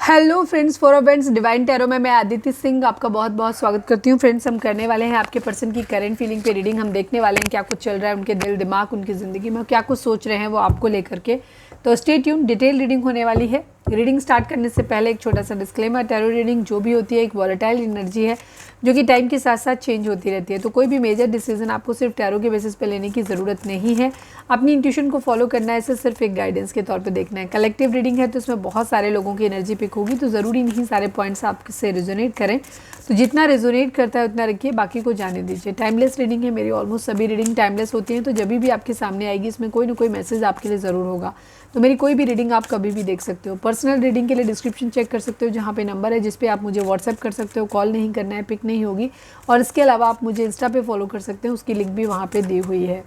Hello friends, for events divine tarot में मैं आदित्य सिंह आपका बहुत बहुत स्वागत करती हूँ। फ्रेंड्स, हम करने वाले हैं आपके पर्सन की करंट फीलिंग पे रीडिंग। हम देखने वाले हैं क्या कुछ चल रहा है उनके दिल दिमाग, उनकी ज़िंदगी में क्या कुछ सोच रहे हैं वो आपको लेकर के। तो स्टे ट्यून, डिटेल रीडिंग होने वाली है। रीडिंग स्टार्ट करने से पहले एक छोटा सा डिस्क्लेमर, टैरो रीडिंग जो भी होती है एक वॉलेटाइल एनर्जी है जो कि टाइम के साथ साथ चेंज होती रहती है। तो कोई भी मेजर डिसीजन आपको सिर्फ टैरो के बेसिस पे लेने की ज़रूरत नहीं है। अपनी इंट्यूशन को फॉलो करना है, इसे सिर्फ एक गाइडेंस के तौर पे देखना है। कलेक्टिव रीडिंग है तो इसमें बहुत सारे लोगों की एनर्जी पिक होगी, तो ज़रूरी नहीं सारे पॉइंट्स आपसे रेजोनेट करें। तो जितना रेजोनेट करता है उतना रखिए, बाकी को जाने दीजिए। टाइमलेस रीडिंग है, मेरी ऑलमोस्ट सभी रीडिंग टाइमलेस होती हैं। तो जब भी आपके सामने आएगी इसमें कोई ना कोई मैसेज आपके लिए ज़रूर होगा। तो मेरी कोई भी रीडिंग आप कभी भी देख सकते हो। पर्सनल रीडिंग के लिए डिस्क्रिप्शन चेक कर सकते हो, जहाँ पे नंबर है जिस पे आप मुझे व्हाट्सएप कर सकते हो। कॉल नहीं करना है, पिक नहीं होगी। और इसके अलावा आप मुझे इंस्टा पे फॉलो कर सकते हैं, उसकी लिंक भी वहाँ पे दी हुई है।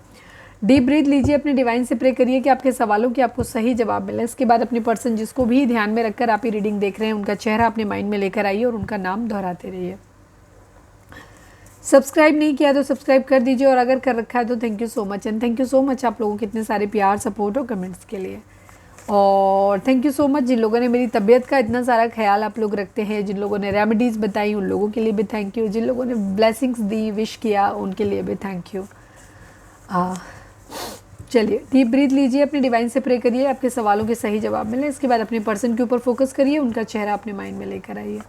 डीप ब्रीथ लीजिए, अपने डिवाइन से प्रे करिए कि आपके सवालों के आपको सही जवाब मिले। इसके बाद अपने पर्सन जिसको भी ध्यान में रखकर आप ये रीडिंग देख रहे हैं उनका चेहरा अपने माइंड में लेकर आइए और उनका नाम दोहराते रहिए। सब्सक्राइब नहीं किया तो सब्सक्राइब कर दीजिए, और अगर कर रखा है तो thank you so much. And thank you so much आप लोगों के इतने सारे प्यार, सपोर्ट और कमेंट्स के लिए। और थैंक यू सो मच जिन लोगों ने मेरी तबीयत का इतना सारा ख्याल आप लोग रखते हैं, जिन लोगों ने रेमेडीज़ बताई उन लोगों के लिए भी थैंक यू, जिन लोगों ने ब्लेसिंग्स दी, विश किया, उनके लिए भी थैंक यू। चलिए डीप ब्रीथ लीजिए, अपने डिवाइन से प्रे करिए आपके सवालों के सही जवाब मिले। इसके बाद अपने पर्सन के ऊपर फोकस करिए, उनका चेहरा अपने माइंड में लेकर आइए।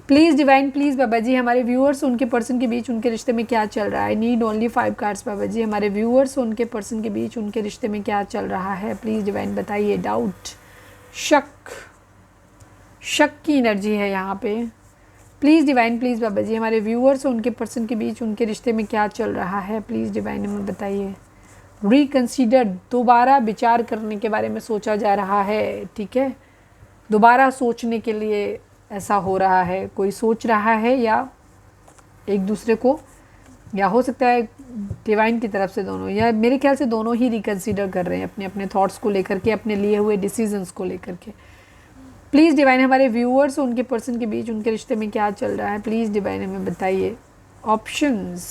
प्लीज़ डिवाइन, प्लीज़ बाबा जी, हमारे व्यूअर्स उनके पर्सन के बीच उनके रिश्ते में क्या चल रहा है। आई नीड ओनली 5 कार्ड्स बाबा जी। हमारे व्यूअर्स उनके पर्सन के बीच उनके रिश्ते में क्या चल रहा है, प्लीज़ डिवाइन बताइए। डाउट, शक, शक की एनर्जी है यहाँ पे। प्लीज़ डिवाइन, प्लीज़ बाबा जी, हमारे व्यूअर्स उनके पर्सन के बीच उनके रिश्ते में क्या चल रहा है, प्लीज़ डिवाइन हमें बताइए। रिकन्सिडर, दोबारा विचार करने के बारे में सोचा जा रहा है, ठीक है। दोबारा सोचने के लिए ऐसा हो रहा है, कोई सोच रहा है या एक दूसरे को, या हो सकता है डिवाइन की तरफ से दोनों, या मेरे ख्याल से दोनों ही रिकन्सिडर कर रहे हैं अपने अपने थॉट्स को लेकर के, अपने लिए हुए डिसीजंस को लेकर के। प्लीज़ डिवाइन, हमारे व्यूअर्स उनके पर्सन के बीच उनके रिश्ते में क्या चल रहा है, प्लीज़ डिवाइन हमें बताइए। Options,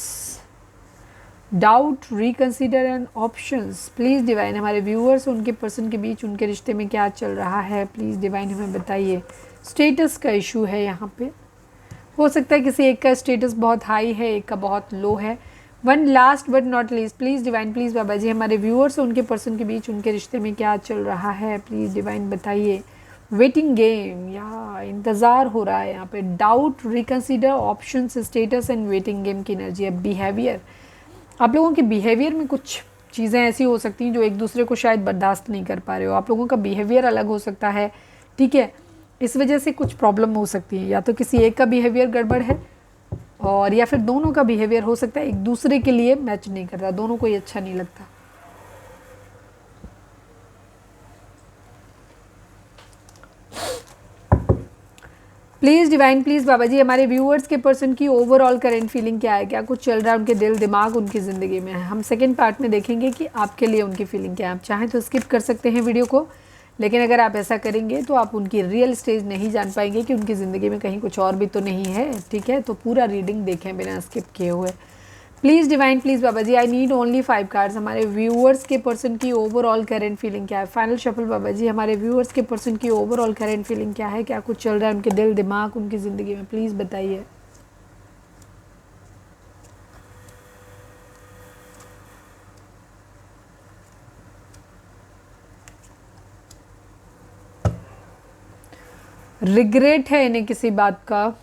doubt, reconsider and options. Please divine, हमारे व्यूअर्स उनके पर्सन के बीच उनके रिश्ते में क्या चल रहा है, प्लीज़ डिवाइन हमें बताइए। स्टेटस का इशू है यहाँ पे, हो सकता है किसी एक का स्टेटस बहुत हाई है, एक का बहुत लो है। One last but not least, please divine, please बाबा जी, हमारे व्यूअर्स उनके पर्सन के बीच उनके रिश्ते में क्या चल रहा है, प्लीज़ डिवाइन बताइए। वेटिंग गेम, या इंतज़ार हो रहा है यहाँ पे। Doubt, reconsider, options, status and waiting game की एनर्जी है। बिहेवियर, आप लोगों के बिहेवियर में कुछ चीज़ें ऐसी हो सकती हैं जो एक दूसरे को शायद बर्दाश्त नहीं कर पा रहे हो। आप लोगों का बिहेवियर अलग हो सकता है, ठीक है। इस वजह से कुछ प्रॉब्लम हो सकती है, या तो किसी एक का बिहेवियर गड़बड़ है, और या फिर दोनों का बिहेवियर हो सकता है एक दूसरे के लिए मैच नहीं कर रहा, दोनों को ये अच्छा नहीं लगता। प्लीज़ डिवाइन, प्लीज़ बाबा जी, हमारे व्यूअर्स के पर्सन की ओवरऑल करंट फीलिंग क्या है, क्या कुछ चल रहा है उनके दिल दिमाग उनकी ज़िंदगी में। हम सेकंड पार्ट में देखेंगे कि आपके लिए उनकी फीलिंग क्या है। आप चाहें तो स्किप कर सकते हैं वीडियो को, लेकिन अगर आप ऐसा करेंगे तो आप उनकी रियल स्टेज नहीं जान पाएंगे कि उनकी ज़िंदगी में कहीं कुछ और भी तो नहीं है, ठीक है। तो पूरा रीडिंग देखें बिना स्किप किए हुए। Please divine, please Baba ji, I need only 5 cards. हमारे व्यूअर्स के पर्सन की ओवरऑल करंट फीलिंग क्या है। फाइनल शफल बाबा जी, हमारे व्यूअर्स के पर्सन की ओवरऑल करंट फीलिंग क्या है, क्या कुछ चल रहा है उनके दिल दिमाग उनकी ज़िंदगी में, प्लीज़ बताइए। रिग्रेट है इन्हें किसी बात का,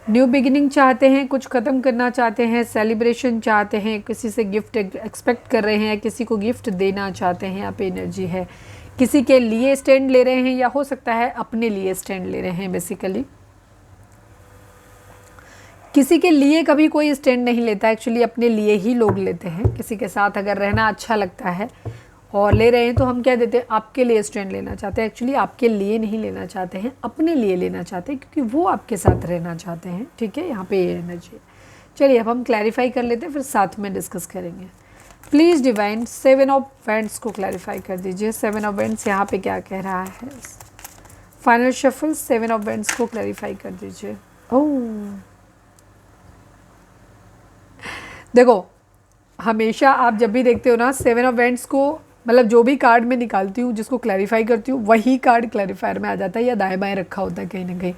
न्यू बिगिनिंग चाहते हैं, कुछ ख़त्म करना चाहते हैं, सेलिब्रेशन चाहते हैं, किसी से गिफ्ट एक्सपेक्ट कर रहे हैं, किसी को गिफ्ट देना चाहते हैं। यहाँ पे एनर्जी है किसी के लिए स्टैंड ले रहे हैं, या हो सकता है अपने लिए स्टैंड ले रहे हैं। बेसिकली किसी के लिए कभी कोई स्टैंड नहीं लेता, एक्चुअली अपने लिए ही लोग लेते हैं। किसी के साथ अगर रहना अच्छा लगता है और ले रहे हैं तो हम क्या देते हैं, आपके लिए स्टैंड लेना चाहते हैं। एक्चुअली आपके लिए नहीं लेना चाहते हैं, अपने लिए लेना चाहते हैं, क्योंकि वो आपके साथ रहना चाहते हैं, ठीक है। यहाँ पे ये एनर्जी है। चलिए अब हम क्लैरिफाई कर लेते हैं, फिर साथ में डिस्कस करेंगे। प्लीज़ डिवाइन 7 ऑफ वेंट्स को क्लैरिफाई कर दीजिए। 7 ऑफ वेंट्स यहाँ पे क्या कह रहा है। फाइनल शफल 7 ऑफ वेंट्स को क्लैरिफाई कर दीजिए। ओह देखो, हमेशा आप जब भी देखते हो ना 7 ऑफ वेंट्स को, मतलब जो भी कार्ड मैं निकालती हूँ, जिसको क्लैरिफाई करती हूँ, वही कार्ड क्लैरिफायर में आ जाता है या दाएं बाएं रखा होता है कहीं ना कहीं।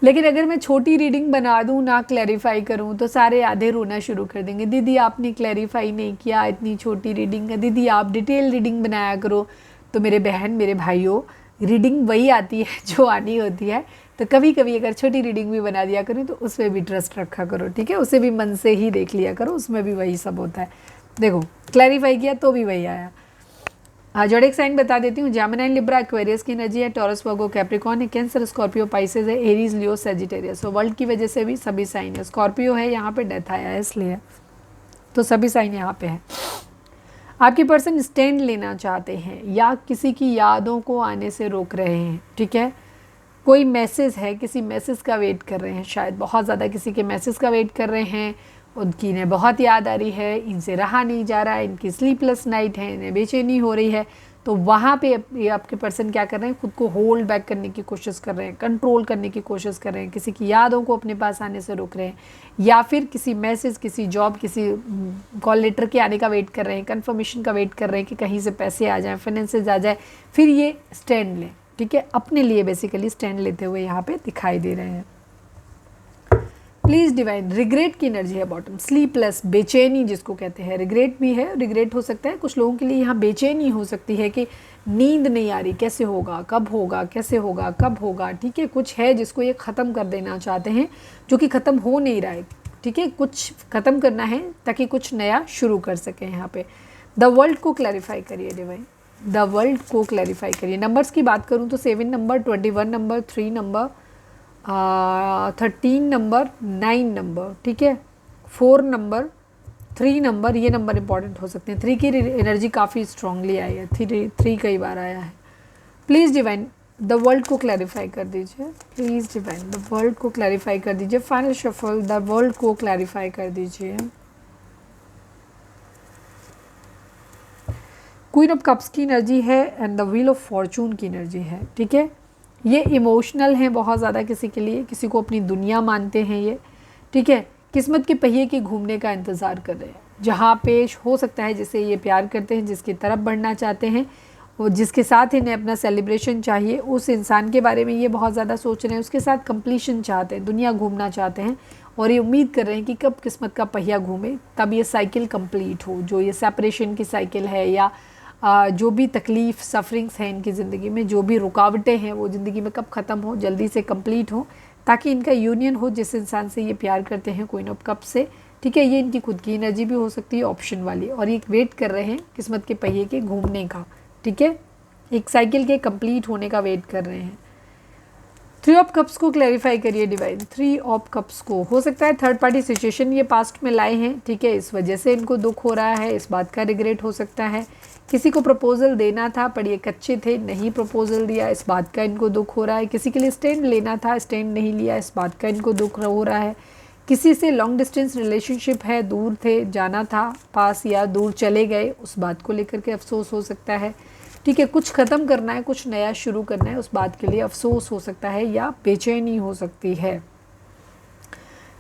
लेकिन अगर मैं छोटी रीडिंग बना दूँ, ना क्लैरिफाई करूँ, तो सारे आधे रोना शुरू कर देंगे, दीदी आपने क्लैरिफाई नहीं किया, इतनी छोटी रीडिंग है, दीदी आप डिटेल रीडिंग बनाया करो। तो मेरे बहन मेरे भाइयों, रीडिंग वही आती है जो आनी होती है। तो कभी कभी अगर छोटी रीडिंग भी बना दिया करो तो उसमें भी ट्रस्ट रखा करो, ठीक है, उसे भी मन से ही देख लिया करो, उसमें भी वही सब होता है। देखो क्लैरिफाई किया तो भी वही आया। जोडिक साइन बता देती हूँ, जेमिनी लिब्रा एक्वेरियस की एनर्जी है, टॉरस वर्गो कैप्रिकॉर्न है, कैंसर स्कॉर्पियो पाइसेस है, एरीज लियो सेजिटेरियस। तो वर्ल्ड की वजह से भी सभी साइन है। स्कॉर्पियो है, यहाँ पे डेथ आया है इसलिए, तो सभी साइन यहाँ पे है। आपके पर्सन स्टैंड लेना चाहते हैं या किसी की यादों को आने से रोक रहे हैं, ठीक है। कोई मैसेज है, किसी मैसेज का वेट कर रहे हैं, शायद बहुत ज़्यादा किसी के मैसेज का वेट कर रहे हैं, उनकी इन्हें बहुत याद आ रही है, इनसे रहा नहीं जा रहा है, इनकी स्लीपलेस नाइट है, इन्हें बेचैनी हो रही है। तो वहाँ पे ये आपके पर्सन क्या कर रहे हैं, खुद को होल्ड बैक करने की कोशिश कर रहे हैं, कंट्रोल करने की कोशिश कर रहे हैं, किसी की यादों को अपने पास आने से रोक रहे हैं, या फिर किसी मैसेज, किसी जॉब, किसी कॉल लेटर के आने का वेट कर रहे हैं, कन्फर्मेशन का वेट कर रहे हैं कि कहीं से पैसे आ जाएँ, फाइनेंसेस आ जाए, फिर ये स्टैंड लें, ठीक है, अपने लिए बेसिकली स्टैंड लेते हुए यहाँ पे दिखाई दे रहे हैं। प्लीज़ डिवाइन, रिग्रेट की एनर्जी है बॉटम, स्लीपलेस, बेचैनी जिसको कहते हैं, रिग्रेट भी है, रिग्रेट हो सकता है कुछ लोगों के लिए, यहाँ बेचैनी हो सकती है कि नींद नहीं आ रही, कैसे होगा, कब होगा, कैसे होगा, कब होगा, ठीक है, कुछ है जिसको ये ख़त्म कर देना चाहते हैं जो कि ख़त्म हो नहीं रहा है, ठीक है, कुछ ख़त्म करना है ताकि कुछ नया शुरू कर सकें। यहाँ पे द वर्ल्ड को क्लैरिफाई करिए डिवाइन, द वर्ल्ड को क्लैरिफाई करिए। नंबर्स की बात करूँ तो 7 number, 21 number, 3 number, 13 number, 9 number, ठीक है, 4 नंबर, 3 नंबर, ये नंबर इंपॉर्टेंट हो सकते हैं। 3 की एनर्जी काफ़ी स्ट्रांगली आई है, 3 कई बार आया है। प्लीज़ डिवाइन द वर्ल्ड को क्लैरिफाई कर दीजिए, प्लीज़ डिवाइन द वर्ल्ड को क्लैरिफाई कर दीजिए। फाइनल शफल, द वर्ल्ड को क्लैरिफाई कर दीजिए। क्वीन ऑफ कप्स की एनर्जी है and the wheel of Fortune की एनर्जी है, ठीक है। ये इमोशनल हैं बहुत ज़्यादा किसी के लिए, किसी को अपनी दुनिया मानते हैं ये, ठीक है, किस्मत के पहिए के घूमने का इंतज़ार कर रहे हैं, जहाँ पेश हो सकता है जिसे ये प्यार करते हैं, जिसकी तरफ बढ़ना चाहते हैं और जिसके साथ इन्हें अपना सेलिब्रेशन चाहिए, उस इंसान के बारे में ये बहुत ज़्यादा सोच रहे हैं, उसके साथ कंप्लीशन चाहते हैं, दुनिया घूमना चाहते हैं और ये उम्मीद कर रहे हैं कि कब किस्मत का पहिया घूमे, तब ये साइकिल कंप्लीट हो, जो ये सेपरेशन की साइकिल है या जो भी तकलीफ़ सफरिंग्स हैं इनकी ज़िंदगी में, जो भी रुकावटें हैं वो ज़िंदगी में कब ख़त्म हो, जल्दी से कंप्लीट हो, ताकि इनका यूनियन हो जिस इंसान से ये प्यार करते हैं, क्वीन ऑफ कप से, ठीक है। ये इनकी खुद की एनर्जी भी हो सकती है ऑप्शन वाली, और ये वेट कर रहे हैं किस्मत के पहिए के घूमने का, ठीक है, एक साइकिल के कंप्लीट होने का वेट कर रहे हैं। 3 ऑफ कप्स को क्लैरिफाई करिए डिवाइन, 3 ऑफ कप्स को, हो सकता है थर्ड पार्टी सिचुएशन ये पास्ट में लाए हैं, ठीक है, इस वजह से इनको दुख हो रहा है, इस बात का रिग्रेट हो सकता है। किसी को प्रपोजल देना था पर ये कच्चे थे, नहीं प्रपोजल दिया, इस बात का इनको दुख हो रहा है। किसी के लिए स्टैंड लेना था, स्टैंड नहीं लिया, इस बात का इनको दुख हो रहा है। किसी से लॉन्ग डिस्टेंस रिलेशनशिप है, दूर थे, जाना था पास या दूर चले गए, उस बात को लेकर के अफसोस हो सकता है, ठीक है। कुछ ख़त्म करना है, कुछ नया शुरू करना है, उस बात के लिए अफसोस हो सकता है या बेचैनी हो सकती है।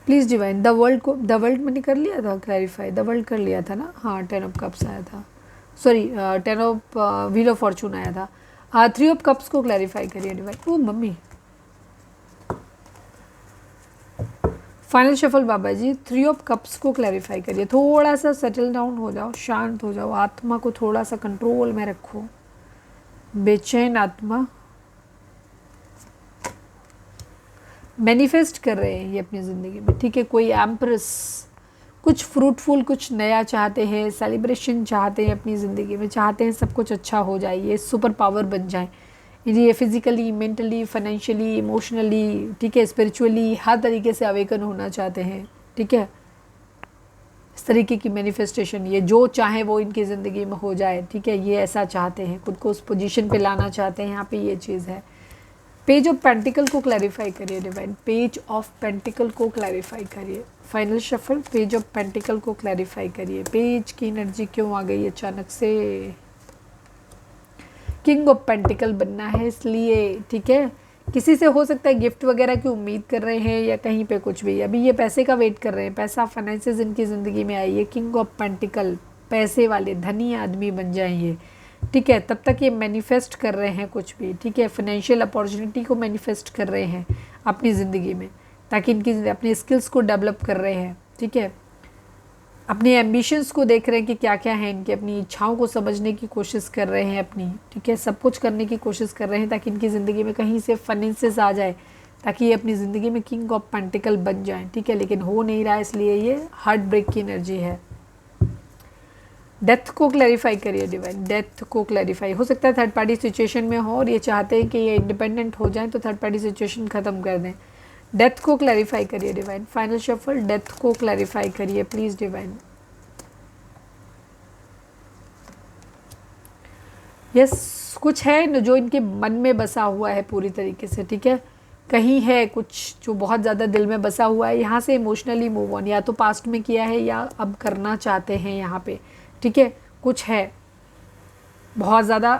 प्लीज़ डिवाइन द वर्ल्ड को, द वर्ल्ड मैंने कर लिया था क्लैरिफाई, द वर्ल्ड कर लिया था ना, हाँ 10 ऑफ कप्स आया था, sorry 10 of wheel of fortune आया था। 3 ऑफ कप्स को क्लैरिफाई करिए divine. Oh mummy, final shuffle Baba ji, 3 of cups को क्लैरिफाई करिए। थोड़ा सा सेटल डाउन हो जाओ, शांत हो जाओ, आत्मा को थोड़ा सा कंट्रोल में रखो, बेचैन आत्मा मैनिफेस्ट कर रहे हैं ये अपनी ज़िंदगी में, ठीक है। कोई एम्प्रेस, कुछ फ्रूटफुल, कुछ नया चाहते हैं, सेलिब्रेशन चाहते हैं अपनी ज़िंदगी में, चाहते हैं सब कुछ अच्छा हो जाए, ये सुपर पावर बन जाए, ये फिज़िकली, मेंटली, फाइनेंशियली, इमोशनली, ठीक है, स्पिरिचुअली, हर तरीके से अवेकन होना चाहते हैं, ठीक है। इस तरीके की मैनिफेस्टेशन, ये जो चाहे वो इनकी ज़िंदगी में हो जाए, ठीक है, ये ऐसा चाहते हैं, खुद को उस पोजीशन पे लाना चाहते हैं, यहाँ पे ये चीज़ है। पेज ऑफ पेंटिकल को क्लैरिफाई करिए डिवाइन, पेज ऑफ पेंटिकल को क्लैरिफाई करिए। Final shuffle, page of pentacle को क्लैरिफाई करिए। पेज की एनर्जी क्यों आ गई अचानक से? किंग ऑफ पेंटिकल बनना है इसलिए, ठीक है। किसी से हो सकता है गिफ्ट वगैरह की उम्मीद कर रहे हैं या कहीं पे कुछ भी, अभी ये पैसे का वेट कर रहे हैं, पैसा, फाइनेंसेस इनकी ज़िंदगी में आई है। किंग ऑफ पेंटिकल, पैसे वाले धनी आदमी बन जाएंगे, ठीक है, तब तक ये मैनिफेस्ट कर रहे हैं कुछ भी, ठीक है, फाइनेंशियल अपॉर्चुनिटी को मैनिफेस्ट कर रहे हैं अपनी ज़िंदगी में, ताकि इनकी अपने स्किल्स को डेवलप कर रहे हैं, ठीक है, अपने एम्बिशंस को देख रहे हैं कि क्या क्या है इनके, अपनी इच्छाओं को समझने की कोशिश कर रहे हैं अपनी, ठीक है, सब कुछ करने की कोशिश कर रहे हैं ताकि इनकी ज़िंदगी में कहीं से फाइनेंसेस आ जाए, ताकि ये अपनी ज़िंदगी में किंग ऑफ पेंटिकल बन जाएं, ठीक है, लेकिन हो नहीं रहा है, इसलिए ये हार्ट ब्रेक की एनर्जी है। डेथ को क्लैरिफाई करिए डिवाइन, डेथ को क्लैरिफाई, हो सकता है थर्ड पार्टी सिचुएशन में हो और ये चाहते हैं कि ये इंडिपेंडेंट हो जाएं, तो थर्ड पार्टी सिचुएशन ख़त्म कर दें। डेथ को क्लैरिफाई करिए डिवाइन, फाइनल शफल, डेथ को क्लैरिफाई करिए प्लीज़ डिवाइन। यस, कुछ है जो इनके मन में बसा हुआ है पूरी तरीके से, ठीक है, कहीं है कुछ जो बहुत ज़्यादा दिल में बसा हुआ है, यहाँ से इमोशनली मूव ऑन या तो पास्ट में किया है या अब करना चाहते हैं यहाँ पे, ठीक है, कुछ है बहुत ज़्यादा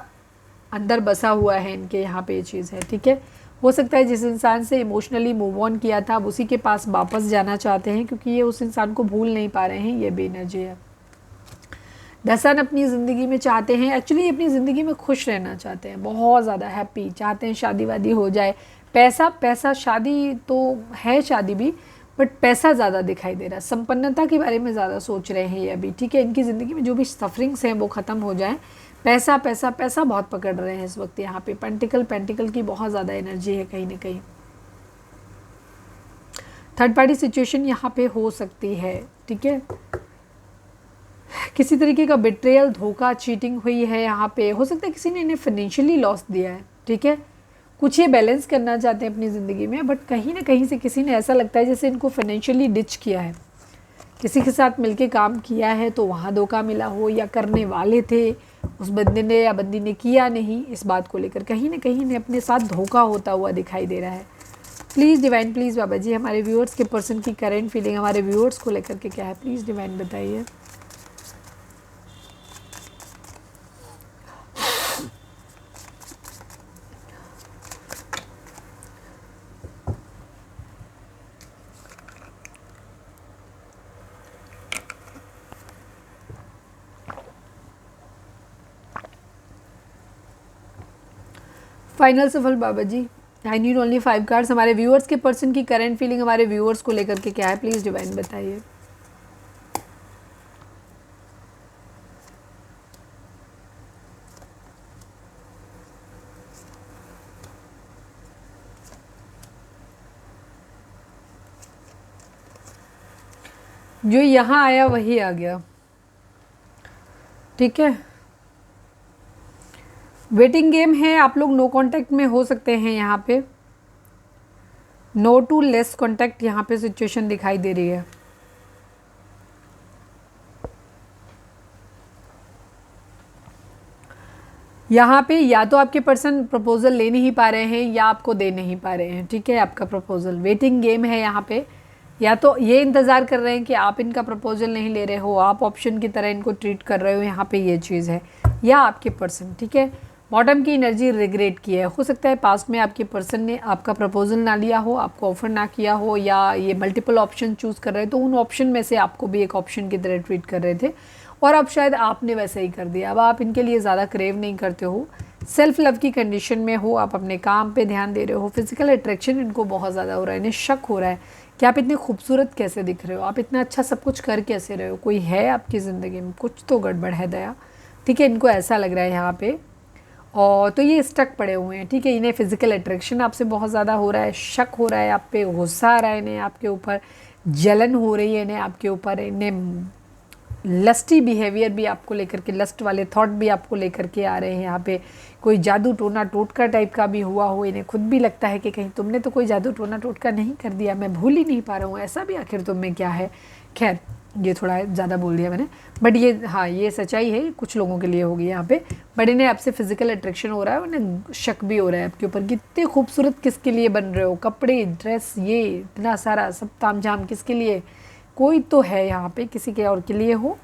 अंदर बसा हुआ है इनके यहाँ पे ये चीज़ है, ठीक है। हो सकता है जिस इंसान से इमोशनली मूव ऑन किया था अब उसी के पास वापस जाना चाहते हैं, क्योंकि ये उस इंसान को भूल नहीं पा रहे हैं, ये भी एनर्जी है। दसन अपनी ज़िंदगी में चाहते हैं, एक्चुअली अपनी ज़िंदगी में खुश रहना चाहते हैं, बहुत ज़्यादा हैप्पी चाहते हैं, शादी वादी हो जाए, पैसा पैसा, शादी तो है शादी भी, बट पैसा ज़्यादा दिखाई दे रहा है, संपन्नता के बारे में ज़्यादा सोच रहे हैं ये अभी, ठीक है, इनकी ज़िंदगी में जो भी सफरिंग्स हैं वो ख़त्म हो जाएं, पैसा पैसा पैसा बहुत पकड़ रहे हैं इस वक्त यहाँ पे, पेंटिकल की बहुत ज़्यादा एनर्जी है कहीं ना कहीं। थर्ड पार्टी सिचुएशन यहाँ पे हो सकती है, ठीक है, किसी तरीके का बिट्रेयल, धोखा, चीटिंग हुई है यहाँ पे, हो सकता है किसी ने इन्हें फाइनेंशियली लॉस दिया है, ठीक है, कुछ ये बैलेंस करना चाहते हैं अपनी ज़िंदगी में, बट कहीं ना कहीं से किसी ने ऐसा लगता है जैसे इनको फाइनेंशियली डिच किया है, किसी के साथ मिलके काम किया है तो वहाँ धोखा मिला हो, या करने वाले थे उस बंदे ने या बंदी ने किया नहीं, इस बात को लेकर कहीं ना कहीं इन्हें अपने साथ धोखा होता हुआ दिखाई दे रहा है। प्लीज़ डिवाइन, प्लीज़ बाबा जी, हमारे व्यूअर्स के पर्सन की करेंट फीलिंग हमारे व्यूअर्स को लेकर के क्या है, प्लीज़ डिवाइन बताइए। फाइनल सफल बाबा ji, I need only 5 cards, हमारे व्यूअर्स के पर्सन की करंट फीलिंग हमारे व्यूअर्स को लेकर के क्या है, प्लीज़ डिवाइन बताइए। जो यहाँ आया वही आ गया, ठीक है, वेटिंग गेम है, आप लोग नो कांटेक्ट में हो सकते हैं यहाँ पे, नो टू लेस कांटेक्ट यहाँ पे सिचुएशन दिखाई दे रही है। यहाँ पे या तो आपके पर्सन प्रपोजल ले नहीं पा रहे हैं या आपको दे नहीं पा रहे हैं, ठीक है, आपका प्रपोजल, वेटिंग गेम है यहाँ पे, या तो ये इंतज़ार कर रहे हैं कि आप इनका प्रपोजल नहीं ले रहे हो, आप ऑप्शन की तरह इनको ट्रीट कर रहे हो, यहाँ पे ये चीज़ है, या आपके पर्सन, ठीक है, बॉटम की एनर्जी रिग्रेट की है, हो सकता है पास्ट में आपके पर्सन ने आपका प्रपोजल ना लिया हो, आपको ऑफर ना किया हो, या ये मल्टीपल ऑप्शन चूज़ कर रहे हैं तो उन ऑप्शन में से आपको भी एक ऑप्शन की तरह ट्रीट कर रहे थे और अब शायद आपने वैसे ही कर दिया, अब आप इनके लिए ज़्यादा क्रेव नहीं करते हो, सेल्फ लव की कंडीशन में हो, आप अपने काम पे ध्यान दे रहे हो, फिजिकल अट्रैक्शन इनको बहुत ज़्यादा हो रहा है, इन्हें शक हो रहा है कि आप इतने खूबसूरत कैसे दिख रहे हो, आप इतना अच्छा सब कुछ कर कैसे रहे हो, कोई है आपकी ज़िंदगी में, कुछ तो गड़बड़ है दया, ठीक है, इनको ऐसा लग रहा है यहाँ पे, और तो ये स्टक पड़े हुए हैं, ठीक है, इन्हें फिजिकल अट्रैक्शन आपसे बहुत ज़्यादा हो रहा है, शक हो रहा है आप पे, गुस्सा आ रहा है इन्हें आपके ऊपर, जलन हो रही है इन्हें आपके ऊपर, इन्हें लस्टी बिहेवियर भी आपको लेकर के, लस्ट वाले थॉट भी आपको लेकर के आ रहे हैं यहाँ पे, कोई जादू टोना टोटका टाइप का भी हुआ हो, इन्हें खुद भी लगता है कि कहीं तुमने तो कोई जादू टोना टोटका नहीं कर दिया, मैं भूल ही नहीं पा रहा हूँ, ऐसा भी आखिर तुम में क्या है। खैर ये थोड़ा ज़्यादा बोल दिया मैंने, बट ये हाँ ये सच्चाई है, कुछ लोगों के लिए होगी यहाँ पे, बट इन्हें आपसे फिजिकल अट्रैक्शन हो रहा है, उन्हें शक भी हो रहा है आपके ऊपर, कितने खूबसूरत किसके लिए बन रहे हो, कपड़े ड्रेस ये इतना सारा सब ताम झाम किसके लिए, कोई तो है यहाँ पे किसी के और के लिए हो,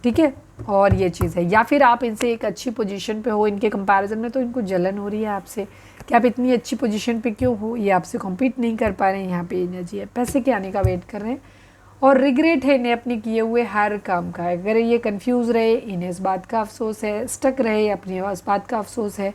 ठीक है, और ये चीज़ है, या फिर आप इनसे एक अच्छी पोजीशन पे हो इनके कंपैरिजन में, तो इनको जलन हो रही है आपसे कि आप इतनी अच्छी पोजीशन पे क्यों हो, ये आपसे कॉम्पीट नहीं कर पा रहे हैं, यहाँ पे एनर्जी है, पैसे के आने का वेट कर रहे हैं, और रिग्रेट है इन्हें अपने किए हुए हर काम का। अगर ये कंफ्यूज रहे, इन्हें इस बात का अफसोस है, स्टक रहे, अपनी इस बात का अफसोस है,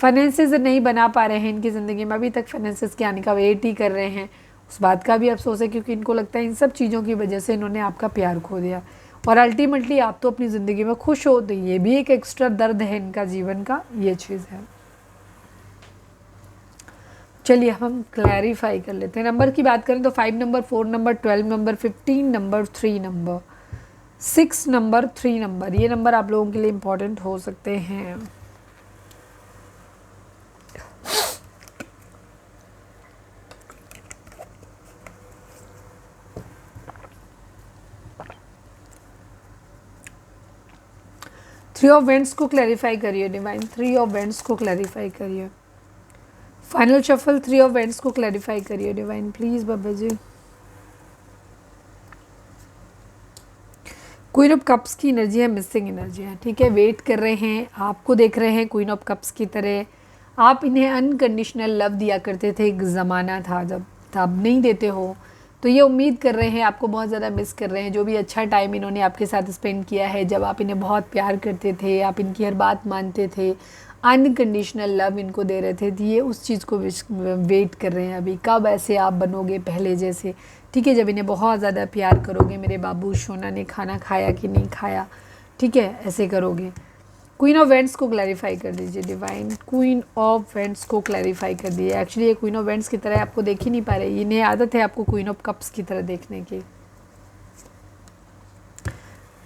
फाइनेंसेस नहीं बना पा रहे हैं इनकी ज़िंदगी में, अभी तक फाइनेंसेस के आने का वेट ही कर रहे हैं, उस बात का भी अफसोस है, क्योंकि इनको लगता है इन सब चीज़ों की वजह से इन्होंने आपका प्यार खो दिया। और अल्टीमेटली आप तो अपनी ज़िंदगी में खुश हो, तो ये भी एक एक्स्ट्रा दर्द है इनका जीवन का, ये चीज़ है। चलिए हम क्लैरिफाई कर लेते हैं। नंबर की बात करें तो 5 number, 4 number, 12 number, 15 number, 3 number, 6 number, 3 number, ये नंबर आप लोगों के लिए इम्पोर्टेंट हो सकते हैं। थ्री ऑफ वेंट्स को क्लैरिफाई करिए डिवाइन, थ्री ऑफ वेंट्स को क्लैरिफाई करिए। Final shuffle, three of wands को क्लैरिफाई करिए divine please Baba ji. Queen of cups की एनर्जी है, मिसिंग एनर्जी है, ठीक है, वेट कर रहे हैं, आपको देख रहे हैं क्वीन ऑफ कप्स की तरह। आप इन्हें अनकंडीशनल लव दिया करते थे, एक ज़माना था जब, अब नहीं देते हो, तो ये उम्मीद कर रहे हैं, आपको बहुत ज़्यादा मिस कर रहे हैं। जो भी अच्छा टाइम इन्होंने आपके साथ स्पेंड किया है, जब आप इन्हें बहुत प्यार करते थे, आप इनकी हर बात मानते थे, अनकंडीशनल लव इनको दे रहे थे, तो ये उस चीज़ को वेट कर रहे हैं अभी, कब ऐसे आप बनोगे पहले जैसे, ठीक है, जब इन्हें बहुत ज़्यादा प्यार करोगे, मेरे बाबू सोना ने खाना खाया कि नहीं खाया, ठीक है, ऐसे करोगे। क्वीन ऑफ वेंट्स को क्लैरिफाई कर दीजिए डिवाइन, क्वीन ऑफ वेंट्स को क्लैरिफाई कर दिए। एक्चुअली ये क्वीन ऑफ वेंट्स की तरह आपको देख ही नहीं पा रहे, इन्हें आदत है आपको क्वीन ऑफ कप्स की तरह देखने की।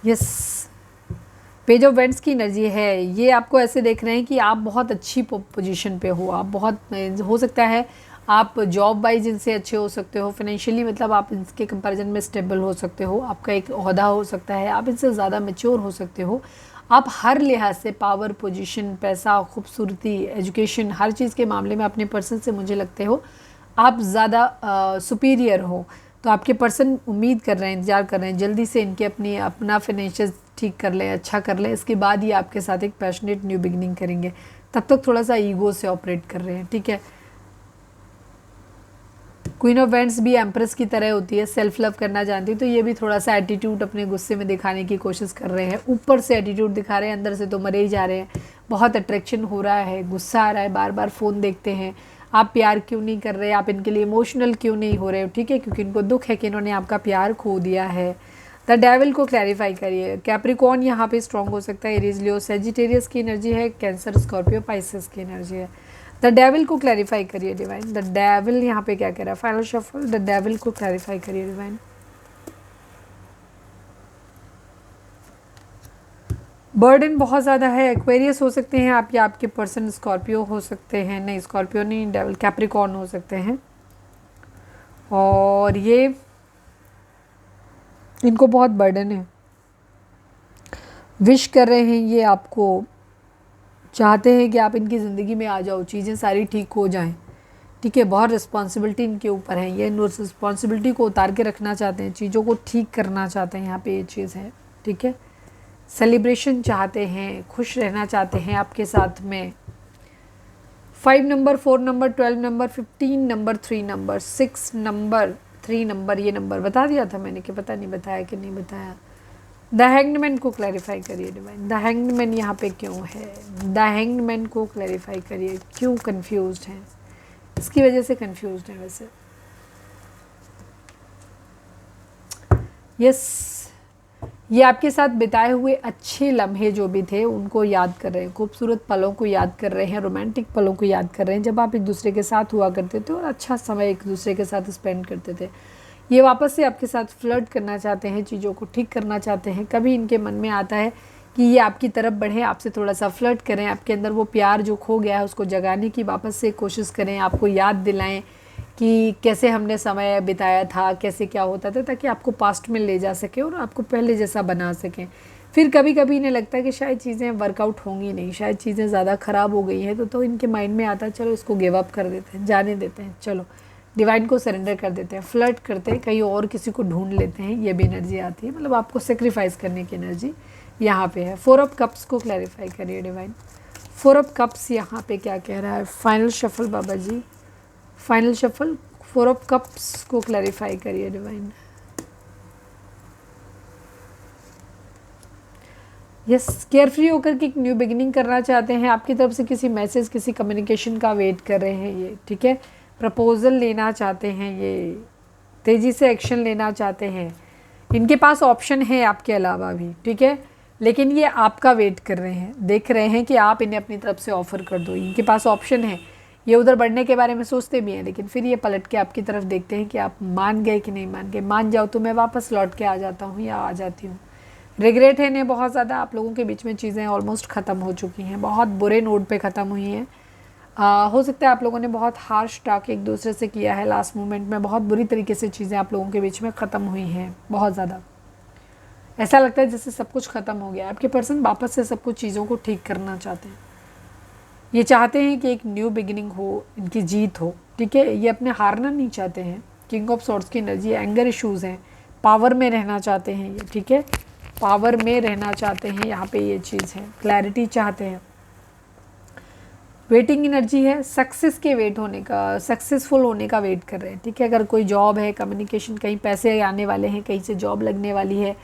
यस, पेज ऑफ वेंट्स की एनर्जी है, ये आपको ऐसे देख रहे हैं कि आप बहुत अच्छी पोजीशन पे हो, आप बहुत, हो सकता है आप जॉब वाइज इनसे अच्छे हो सकते हो, फाइनेंशियली मतलब आप इनके कंपैरिजन में स्टेबल हो सकते हो, आपका एक ओहदा हो सकता है, आप इनसे ज़्यादा मैच्योर हो सकते हो, आप हर लिहाज से पावर, पोजीशन, पैसा, खूबसूरती, एजुकेशन, हर चीज़ के मामले में अपने पर्सन से मुझे लगते हो आप ज़्यादा सुपीरियर हो। तो आपके पर्सन उम्मीद कर रहे हैं, इंतज़ार कर रहे हैं जल्दी से इनके अपना फाइनेंशियल ठीक कर लें, अच्छा कर लें, इसके बाद ही आपके साथ एक पैशनेट न्यू बिगनिंग करेंगे। तब तक थोड़ा सा ईगो से ऑपरेट कर रहे हैं, ठीक है। क्वीन ऑफ वेंट्स भी एम्प्रेस की तरह होती है, सेल्फ लव करना जानती है, तो ये भी थोड़ा सा एटीट्यूड अपने गुस्से में दिखाने की कोशिश कर रहे हैं, ऊपर से एटीट्यूड दिखा रहे हैं, अंदर से तो मरे ही जा रहे हैं, बहुत अट्रैक्शन हो रहा है, गुस्सा आ रहा है, बार बार फ़ोन देखते हैं, आप प्यार क्यों नहीं कर रहे, आप इनके लिए इमोशनल क्यों नहीं हो रहे हो, ठीक है, क्योंकि इनको दुख है कि इन्होंने आपका प्यार खो दिया है। द डेविल को क्लैरिफाई करिए। कैप्रिकॉर्न यहाँ पे स्ट्रॉन्ग हो सकता है, एरीज, लियो, सेजिटेरियस की एनर्जी है, कैंसर, स्कॉर्पियो, पाइसेस की एनर्जी है। द डेविल को क्लैरिफाई करिए डिवाइन, द डेविल यहाँ पे क्या कह रहा है, फाइनल शफल, द डेविल को क्लैरिफाई करिए डिवाइन। बर्डन बहुत ज़्यादा है, एक्वेरियस हो सकते हैं आप, या आपके पर्सन स्कॉर्पियो हो सकते हैं, नहीं स्कॉर्पियो नहीं, डेविल कैप्रिकॉर्न हो सकते हैं, और ये इनको बहुत बर्डन है, विश कर रहे हैं ये आपको, चाहते हैं कि आप इनकी ज़िंदगी में आ जाओ, चीज़ें सारी ठीक हो जाएं, ठीक है, बहुत रिस्पॉन्सिबिलिटी इनके ऊपर है, ये इन रिस्पॉन्सिबिलिटी को उतार के रखना चाहते हैं, चीज़ों को ठीक करना चाहते हैं, यहाँ पे ये चीज़ है, ठीक है, सेलिब्रेशन चाहते हैं, खुश रहना चाहते हैं आपके साथ में। 5 number, 4 number, 12 number, 15 number, 3 number, 6 number, 3 number, ये नंबर बता दिया था मैंने कि पता नहीं बताया कि नहीं बताया। द हैंग्ड को क्लैरिफाई करिए डिवाइन, द हैंग्ड यहाँ पे क्यों है, द हैंग्ड को क्लैरिफाई करिए, क्यों कंफ्यूज्ड हैं, इसकी वजह से कंफ्यूज्ड हैं वैसे। यस, ये आपके साथ बिताए हुए अच्छे लम्हे जो भी थे उनको याद कर रहे हैं, खूबसूरत पलों को याद कर रहे हैं, रोमांटिक पलों को याद कर रहे हैं, जब आप एक दूसरे के साथ हुआ करते थे और अच्छा समय एक दूसरे के साथ स्पेंड करते थे। ये वापस से आपके साथ फ्लर्ट करना चाहते हैं, चीज़ों को ठीक करना चाहते हैं, कभी इनके मन में आता है कि ये आपकी तरफ बढ़े, आपसे थोड़ा सा फ्लर्ट करें, आपके अंदर वो प्यार जो खो गया है उसको जगाने की वापस से कोशिश करें, आपको याद दिलाएं कि कैसे हमने समय बिताया था, कैसे क्या होता था, ताकि आपको पास्ट में ले जा सके और आपको पहले जैसा बना सकें। फिर कभी कभी इन्हें लगता है कि शायद चीज़ें वर्कआउट होंगी नहीं, शायद चीज़ें ज़्यादा ख़राब हो गई हैं, तो इनके माइंड में आता है चलो इसको गिव अप कर देते हैं, जाने देते हैं, चलो डिवाइन को सरेंडर कर देते हैं, फ्लर्ट करते हैं, कहीं और किसी को ढूंढ लेते हैं, ये भी एनर्जी आती है, मतलब आपको सेक्रीफाइस करने की एनर्जी यहाँ पे है। 4 ऑफ कप्स को क्लैरिफाई करिए डिवाइन, 4 ऑफ कप्स यहाँ पे क्या कह रहा है, final shuffle Baba ji, final shuffle, 4 of cups को क्लैरिफाई करिए डिवाइन। यस, केयरफ्री होकर के एक न्यू बिगिनिंग करना चाहते हैं, आपकी तरफ से किसी मैसेज, किसी कम्युनिकेशन का वेट कर रहे हैं ये, ठीक है। प्रपोजल लेना चाहते हैं ये, तेज़ी से एक्शन लेना चाहते हैं, इनके पास ऑप्शन है आपके अलावा भी, ठीक है, लेकिन ये आपका वेट कर रहे हैं, देख रहे हैं कि आप इन्हें अपनी तरफ से ऑफ़र कर दो, इनके पास ऑप्शन है, ये उधर बढ़ने के बारे में सोचते भी हैं, लेकिन फिर ये पलट के आपकी तरफ देखते हैं कि आप मान गए कि नहीं मान गए, मान जाओ तो मैं वापस लौट के आ जाता हूँ या आ जाती हूँ। रिग्रेट है इन्हें बहुत ज़्यादा, आप लोगों के बीच में चीज़ें ऑलमोस्ट ख़त्म हो चुकी हैं, बहुत बुरे नोट पे ख़त्म हुई हैं। हो सकता है आप लोगों ने बहुत हार्श टॉक एक दूसरे से किया है लास्ट मोमेंट में, बहुत बुरी तरीके से चीज़ें आप लोगों के बीच में ख़त्म हुई हैं, बहुत ज़्यादा ऐसा लगता है जैसे सब कुछ ख़त्म हो गया। आपके पर्सन वापस से सब कुछ चीज़ों को ठीक करना चाहते हैं, ये चाहते हैं कि एक न्यू बिगिनिंग हो, इनकी जीत हो, ठीक है, ये अपने हारना नहीं चाहते हैं। किंग ऑफ सॉर्ड्स की एनर्जी, एंगर इश्यूज़ हैं, पावर में रहना चाहते हैं ये, ठीक है, पावर में रहना चाहते हैं, यहाँ पे ये चीज़ है, क्लैरिटी चाहते हैं। वेटिंग एनर्जी है, सक्सेस के वेट होने का, सक्सेसफुल होने का वेट कर रहे हैं, ठीक है। अगर कोई जॉब है, कम्युनिकेशन, कहीं पैसे आने वाले हैं, कहीं से जॉब लगने वाली है,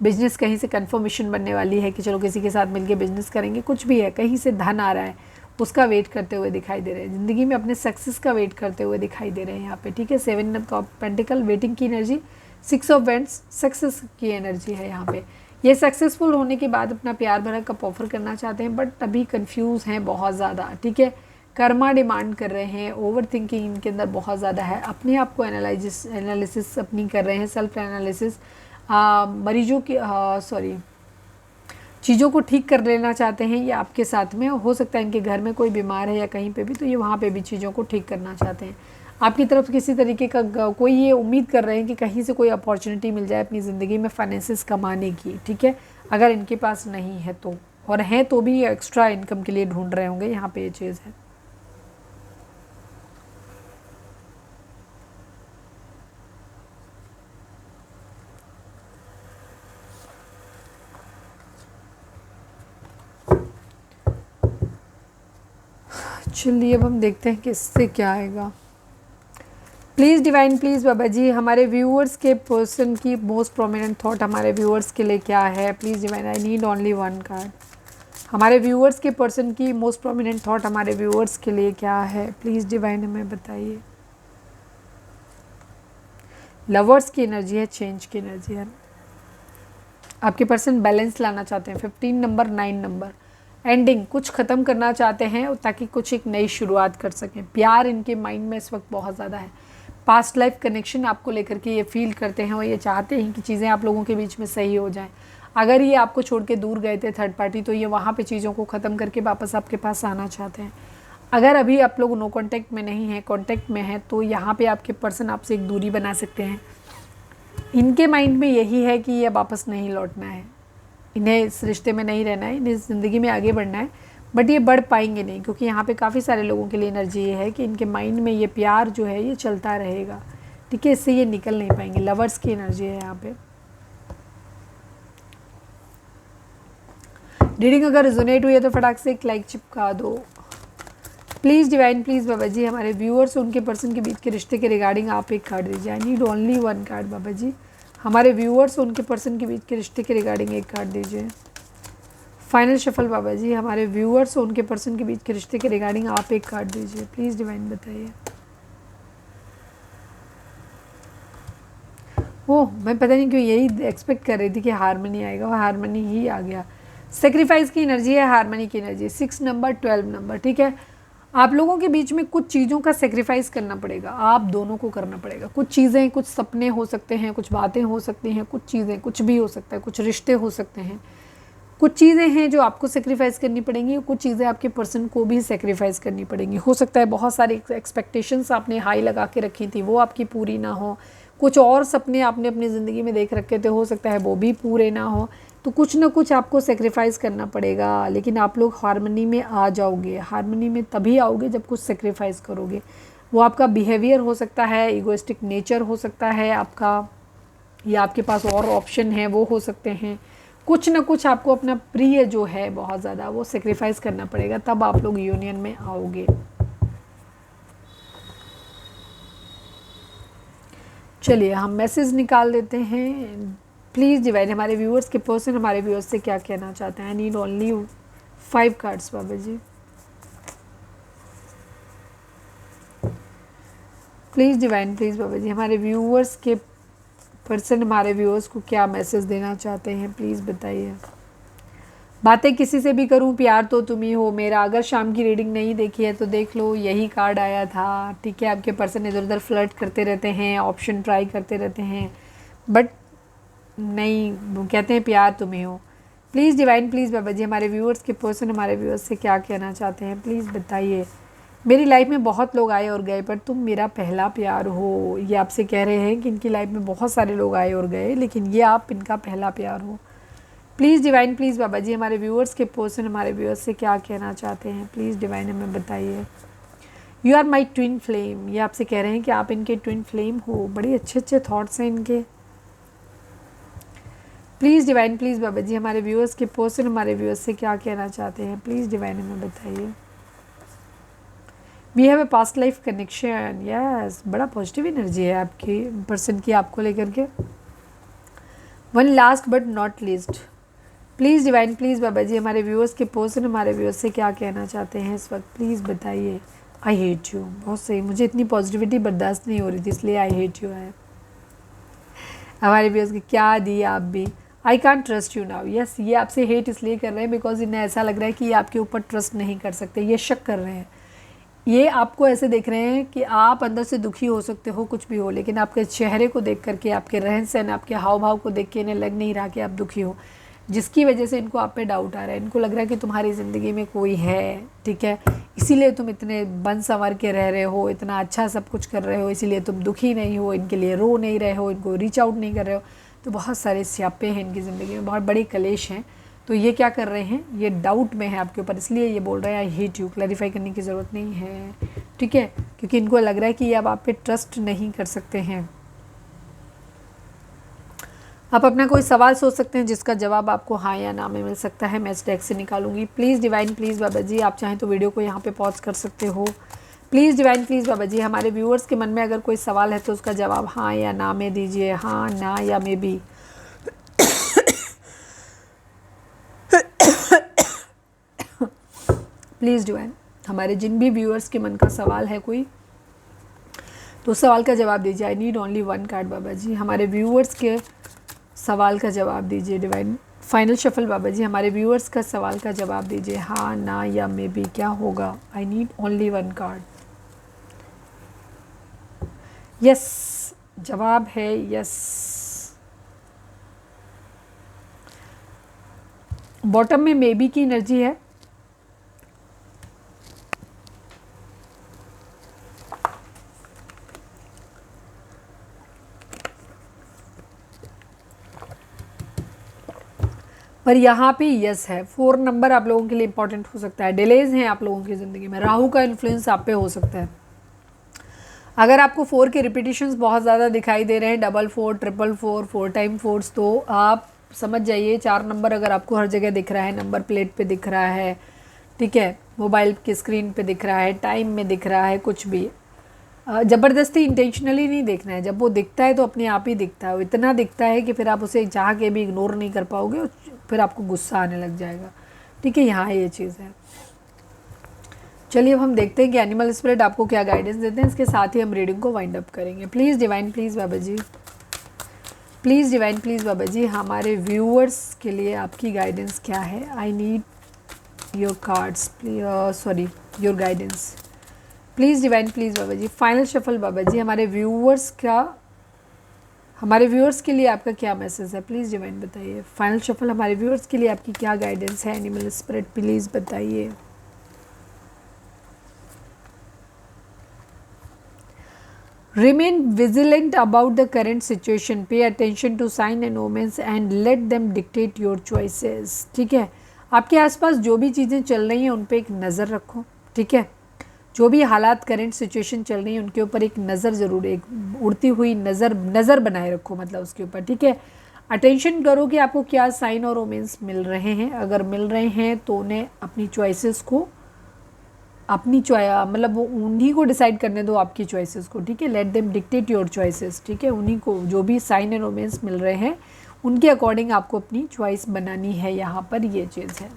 बिजनेस कहीं से कन्फर्मेशन बनने वाली है कि चलो किसी के साथ मिलके बिजनेस करेंगे, कुछ भी है, कहीं से धन आ रहा है, उसका वेट करते हुए दिखाई दे रहे हैं, ज़िंदगी में अपने सक्सेस का वेट करते हुए दिखाई दे रहे हैं यहाँ पे, ठीक है। 7 ऑफ पेंटिकल वेटिंग की एनर्जी, 6 ऑफ वेंट्स सक्सेस की एनर्जी है यहाँ पे। ये सक्सेसफुल होने के बाद अपना प्यार भरा कप ऑफर करना चाहते हैं, बट अभी कंफ्यूज हैं बहुत ज़्यादा, ठीक है। कर्मा डिमांड कर रहे हैं, ओवर थिंकिंग इनके अंदर बहुत ज़्यादा है, अपने आप को एनालिसिस अपनी कर रहे हैं, सेल्फ एनालिसिस, मरीजों की चीज़ों को ठीक कर लेना चाहते हैं ये आपके साथ में। हो सकता है इनके घर में कोई बीमार है या कहीं पे भी, तो ये वहाँ पे भी चीज़ों को ठीक करना चाहते हैं। आपकी तरफ किसी तरीके का कोई ये उम्मीद कर रहे हैं कि कहीं से कोई अपॉर्चुनिटी मिल जाए अपनी ज़िंदगी में फाइनेंसेस कमाने की, ठीक है, अगर इनके पास नहीं है तो, और हैं तो भी एक्स्ट्रा इनकम के लिए ढूंढ रहे होंगे, यहाँ पे ये चीज़ है। चलिए अब हम देखते हैं कि इससे क्या आएगा। प्लीज़ डिवाइन, प्लीज़ बाबा जी, हमारे व्यूअर्स के पर्सन की मोस्ट प्रोमिनेंट थॉट हमारे व्यूअर्स के लिए क्या है। Please divine, I need only 1 card. हमारे व्यूअर्स के पर्सन की मोस्ट प्रोमिनेंट थॉट हमारे व्यूअर्स के लिए क्या है, प्लीज़ डिवाइन हमें बताइए। लवर्स की एनर्जी है, चेंज की एनर्जी है, आपके पर्सन बैलेंस लाना चाहते हैं। 15 नंबर, 9 नंबर, एंडिंग, कुछ ख़त्म करना चाहते हैं ताकि कुछ एक नई शुरुआत कर सकें। प्यार इनके माइंड में इस वक्त बहुत ज़्यादा है, पास्ट लाइफ कनेक्शन आपको लेकर के ये फील करते हैं और ये चाहते हैं कि चीज़ें आप लोगों के बीच में सही हो जाएं। अगर ये आपको छोड़ के दूर गए थे थर्ड पार्टी, तो ये वहाँ पे चीज़ों को ख़त्म करके वापस आपके पास आना चाहते हैं। अगर अभी आप लोग नो कॉन्टैक्ट में नहीं हैं, कॉन्टैक्ट में हैं, तो यहाँ पे आपके पर्सन आपसे एक दूरी बना सकते हैं। इनके माइंड में यही है कि ये वापस नहीं लौटना है, इन्हें इस रिश्ते में नहीं रहना है, इन्हें ज़िंदगी में आगे बढ़ना है, बट ये बढ़ पाएंगे नहीं, क्योंकि यहाँ पे काफ़ी सारे लोगों के लिए एनर्जी ये है कि इनके माइंड में ये प्यार जो है ये चलता रहेगा, ठीक है, इससे ये निकल नहीं पाएंगे। लवर्स की एनर्जी है यहाँ पे। रीडिंग अगर रिजोनेट हुई है तो फटाक से एक लाइक चिपका दो। प्लीज़ डिवाइन, प्लीज़ बाबा जी, हमारे व्यूअर्स उनके पर्सन के बीच के रिश्ते के रिगार्डिंग आप एक कार्ड दीजिए। आई नीड ओनली 1 कार्ड बाबा जी, हमारे व्यूअर्स उनके पर्सन के बीच के रिश्ते के रिगार्डिंग एक कार्ड दीजिए। फाइनल शफल बाबा जी, हमारे व्यूअर्स उनके पर्सन के बीच के रिश्ते के रिगार्डिंग आप एक कार्ड दीजिए। प्लीज़ डिवाइन बताइए। ओह, मैं पता नहीं क्यों यही एक्सपेक्ट कर रही थी कि हारमनी आएगा, और हारमनी ही आ गया। सेक्रीफाइस की एनर्जी है, हारमनी की एनर्जी, 6 नंबर, 12 नंबर, ठीक है। आप लोगों के बीच में कुछ चीज़ों का सेक्रीफाइस करना पड़ेगा, आप दोनों को करना पड़ेगा। कुछ चीज़ें, कुछ सपने हो सकते हैं, कुछ बातें हो सकती हैं, कुछ चीज़ें, कुछ भी हो सकता है, कुछ रिश्ते हो सकते हैं, कुछ चीज़ें हैं जो आपको सेक्रीफाइस करनी पड़ेंगी, कुछ चीज़ें आपके पर्सन को भी सेक्रीफाइस करनी पड़ेंगी। हो सकता है बहुत सारी एक्सपेक्टेशंस आपने हाई लगा के रखी थी, वो आपकी पूरी ना हो, कुछ और सपने आपने अपनी ज़िंदगी में देख रखे थे, हो सकता है वो भी पूरे ना हो, तो कुछ ना कुछ आपको सेक्रीफाइस करना पड़ेगा। लेकिन आप लोग हारमनी में आ जाओगे, हारमनी में तभी आओगे जब कुछ सेक्रीफाइस करोगे। वो आपका बिहेवियर हो सकता है, इगोइस्टिक नेचर हो सकता है आपका, या आपके पास और ऑप्शन है वो हो सकते हैं। कुछ ना कुछ आपको अपना प्रिय जो है बहुत ज़्यादा वो सेक्रीफाइस करना पड़ेगा, तब आप लोग यूनियन में आओगे। चलिए हम मैसेज निकाल देते हैं। प्लीज़ डिवाइन हमारे व्यूअर्स के पर्सन हमारे व्यूअर्स से क्या कहना चाहते हैं। आई नीड ओनली 5 कार्ड्स बाबा जी। प्लीज़ डिवाइन प्लीज़ बाबा जी हमारे व्यूअर्स के पर्सन हमारे व्यूअर्स को क्या मैसेज देना चाहते हैं, प्लीज़ बताइए। बातें किसी से भी करूं, प्यार तो तुम ही हो मेरा। अगर शाम की रीडिंग नहीं देखी है तो देख लो, यही कार्ड आया था। ठीक है, आपके पर्सन इधर उधर फ्लर्ट करते रहते हैं, ऑप्शन ट्राई करते रहते हैं, बट नहीं, वो कहते हैं प्यार तुम ही हो। प्लीज़ डिवाइन प्लीज़ बाबा जी हमारे व्यूअर्स के पर्सन हमारे व्यूअर्स से क्या कहना चाहते हैं, प्लीज़ बताइए। मेरी लाइफ में बहुत लोग आए और गए पर तुम मेरा पहला प्यार हो। ये आपसे कह रहे हैं कि इनकी लाइफ में बहुत सारे लोग आए और गए, लेकिन ये आप इनका पहला प्यार हो। प्लीज़ डिवाइन प्लीज़ बाबा जी हमारे व्यूअर्स के पर्सन हमारे व्यूअर्स से क्या कहना चाहते हैं, प्लीज़ डिवाइन हमें बताइए। You are my twin flame, ये आपसे कह रहे हैं कि आप इनके ट्विन फ्लेम हो। बड़े अच्छे अच्छे थॉट्स हैं इनके। प्लीज़ डिवाइन प्लीज़ बाबा जी हमारे व्यूअर्स के पर्सन हमारे व्यूअर्स से क्या कहना चाहते हैं, प्लीज़ डिवाइन हमें बताइए। We have a past life connection, yes, बड़ा पॉजिटिव एनर्जी है आपकी पर्सन की आपको लेकर के। One last but not least, please divine please बाबा जी हमारे व्यूअर्स के पर्सन हमारे व्यूअर्स से क्या कहना चाहते हैं इस वक्त, प्लीज़ बताइए। आई हेट यू, बहुत सही, मुझे इतनी पॉजिटिविटी बर्दाश्त नहीं हो रही थी, इसलिए आई हेट यू है। हमारे व्यूअर्स की क्या दी आप भी। I can't trust you now, yes, ये आपसे हेट इसलिए कर रहे हैं बिकॉज इन्हें ऐसा लग रहा है कि ये आपके ऊपर ट्रस्ट नहीं कर सकते, ये शक कर रहे हैं। ये आपको ऐसे देख रहे हैं कि आप अंदर से दुखी हो सकते हो, कुछ भी हो, लेकिन आपके चेहरे को देख करके, आपके रहन सहन, आपके हाव भाव को देख के इन्हें लग नहीं रहा कि आप दुखी हो, जिसकी वजह से इनको आप पे डाउट आ रहा है। इनको लग रहा है कि तुम्हारी ज़िंदगी में कोई है, ठीक है, इसीलिए तुम इतने बन संवर के रह रहे हो, इतना अच्छा सब कुछ कर रहे हो, इसीलिए तुम दुखी नहीं हो, इनके लिए रो नहीं रहे हो, इनको रीच आउट नहीं कर रहे हो। तो बहुत सारे स्यापे हैं इनकी ज़िंदगी में, बहुत बड़ी कलेश हैं। तो ये क्या कर रहे हैं, ये डाउट में है आपके ऊपर, इसलिए ये बोल रहे हैं आई हेट यू। क्लैरिफाई करने की ज़रूरत नहीं है, ठीक है, क्योंकि इनको लग रहा है कि ये अब आप पे ट्रस्ट नहीं कर सकते हैं। आप अपना कोई सवाल सोच सकते हैं जिसका जवाब आपको हाँ या ना में मिल सकता है। मैं इस डेक से निकालूंगी। प्लीज़ डिवाइन प्लीज़ बाबा जी, आप चाहें तो वीडियो को यहाँ पे पॉज कर सकते हो। प्लीज़ डिवाइन प्लीज़ बाबा जी हमारे व्यूअर्स के मन में अगर कोई सवाल है तो उसका जवाब हाँ या ना में दीजिए, हाँ, ना या मे बी। प्लीज़ डिवाइन हमारे जिन भी व्यूअर्स के मन का सवाल है कोई, तो उस सवाल का जवाब दीजिए। आई नीड ओनली 1 कार्ड बाबा जी, हमारे व्यूअर्स के सवाल का जवाब दीजिए। डिवाइन फाइनल शफल बाबा जी हमारे व्यूअर्स का सवाल का जवाब दीजिए, हाँ, ना या मे बी, क्या होगा। आई नीड ओनली 1 कार्ड। यस, जवाब है यस। बॉटम में मे बी की एनर्जी है। पर यहाँ पे यस है। 4 नंबर आप लोगों के लिए इंपॉर्टेंट हो सकता है। डिलेज हैं आप लोगों की ज़िंदगी में, राहु का इन्फ्लुएंस आप पे हो सकता है। अगर आपको 4 के रिपीटिशंस बहुत ज़्यादा दिखाई दे रहे हैं, 444, 444, 4 टाइम 4s, तो आप समझ जाइए 4 नंबर अगर आपको हर जगह दिख रहा है, नंबर प्लेट पे दिख रहा है, ठीक है, मोबाइल की स्क्रीन पे दिख रहा है, टाइम में दिख रहा है, कुछ भी, ज़बरदस्ती इंटेंशनली नहीं देखना है। जब वो दिखता है तो अपने आप ही दिखता है, वो इतना दिखता है कि फिर आप उसे चाह के भी इग्नोर नहीं कर पाओगे और फिर आपको गुस्सा आने लग जाएगा, ठीक है, यहाँ ये चीज़ है। चलिए अब हम देखते हैं कि एनिमल स्पिरिट आपको क्या गाइडेंस देते हैं। इसके साथ ही हम रीडिंग को वाइंड अप करेंगे। प्लीज़ डिवाइन प्लीज़ बाबा जी, प्लीज़ डिवाइन प्लीज़ बाबा जी हमारे व्यूअर्स के लिए आपकी गाइडेंस क्या है। I need your cards, sorry, your guidance. Please divine please Baba ji final shuffle बाबा जी हमारे व्यूअर्स के लिए आपका क्या मैसेज है, प्लीज़ डिवाइन बताइए। फाइनल शफल हमारे व्यूअर्स के लिए आपकी क्या गाइडेंस है, एनिमल स्पिरिट प्लीज़ बताइए। Remain vigilant about the current situation. Pay attention to sign and omens and let them dictate your choices. ठीक है, आपके आसपास जो भी चीज़ें चल रही हैं उन पे एक नज़र रखो, ठीक है, जो भी हालात करंट सिचुएशन चल रही है उनके ऊपर एक नज़र ज़रूर, एक उड़ती हुई नज़र बनाए रखो, मतलब उसके ऊपर, ठीक है। अटेंशन करो कि आपको क्या साइन और ओमेंस मिल रहे हैं। अगर मिल रहे हैं तो उन्हें अपनी चॉइसेस को, मतलब वो उन्हीं को डिसाइड करने दो आपकी चॉइसेस को, ठीक है। Let them dictate your choices, ठीक है। उन्हीं को जो भी साइन एंड ओमेंस मिल रहे हैं उनके अकॉर्डिंग आपको अपनी चॉइस बनानी है, यहाँ पर ये चीज़ है।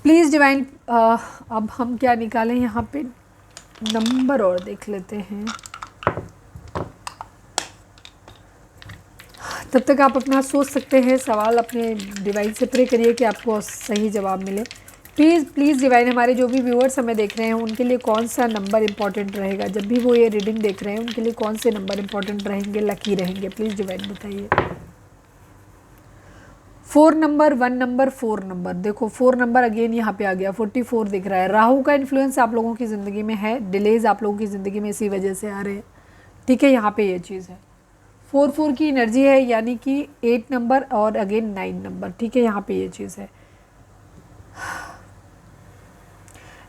प्लीज़ डिवाइन, अब हम क्या निकालें यहाँ पे, नंबर और देख लेते हैं। तब तक आप अपना सोच सकते हैं सवाल, अपने डिवाइन से प्रे करिए कि आपको सही जवाब मिले। प्लीज़ डिवाइन, हमारे जो भी व्यूअर्स हमें देख रहे हैं उनके लिए कौन सा नंबर इंपॉर्टेंट रहेगा, जब भी वो ये रीडिंग देख रहे हैं उनके लिए कौन से नंबर इंपॉर्टेंट रहेंगे, लकी रहेंगे, प्लीज़ डिवाइन बताइए। 4 नंबर, 1 नंबर, 4 नंबर, देखो 4 नंबर अगेन यहाँ पे आ गया, 44 दिख रहा है। राहु का इन्फ्लुएंस आप लोगों की ज़िंदगी में है, डिलेज आप लोगों की ज़िंदगी में इसी वजह से आ रहे हैं, ठीक है, यहाँ पे ये चीज़ है। 4 की एनर्जी है, यानी कि 8 नंबर और अगेन 9 नंबर, ठीक है, यहाँ पे ये चीज़ है।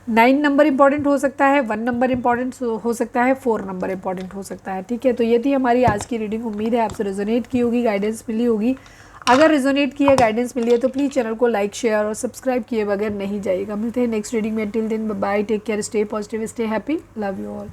9 नंबर इंपॉर्टेंट हो सकता है, 1 नंबर इंपॉर्टेंट हो सकता है, 4 नंबर इंपॉर्टेंट हो सकता है, ठीक है। तो ये थी हमारी आज की रीडिंग, उम्मीद है आपसे रेजोनेट की होगी, गाइडेंस मिली होगी। अगर रेजोनेट की है, गाइडेंस मिली है तो प्लीज़ चैनल को लाइक, शेयर और सब्सक्राइब किए बगैर नहीं जाइएगा। मिलते हैं नेक्स्ट रीडिंग में, till then bye, take care, stay positive, stay happy, love you all.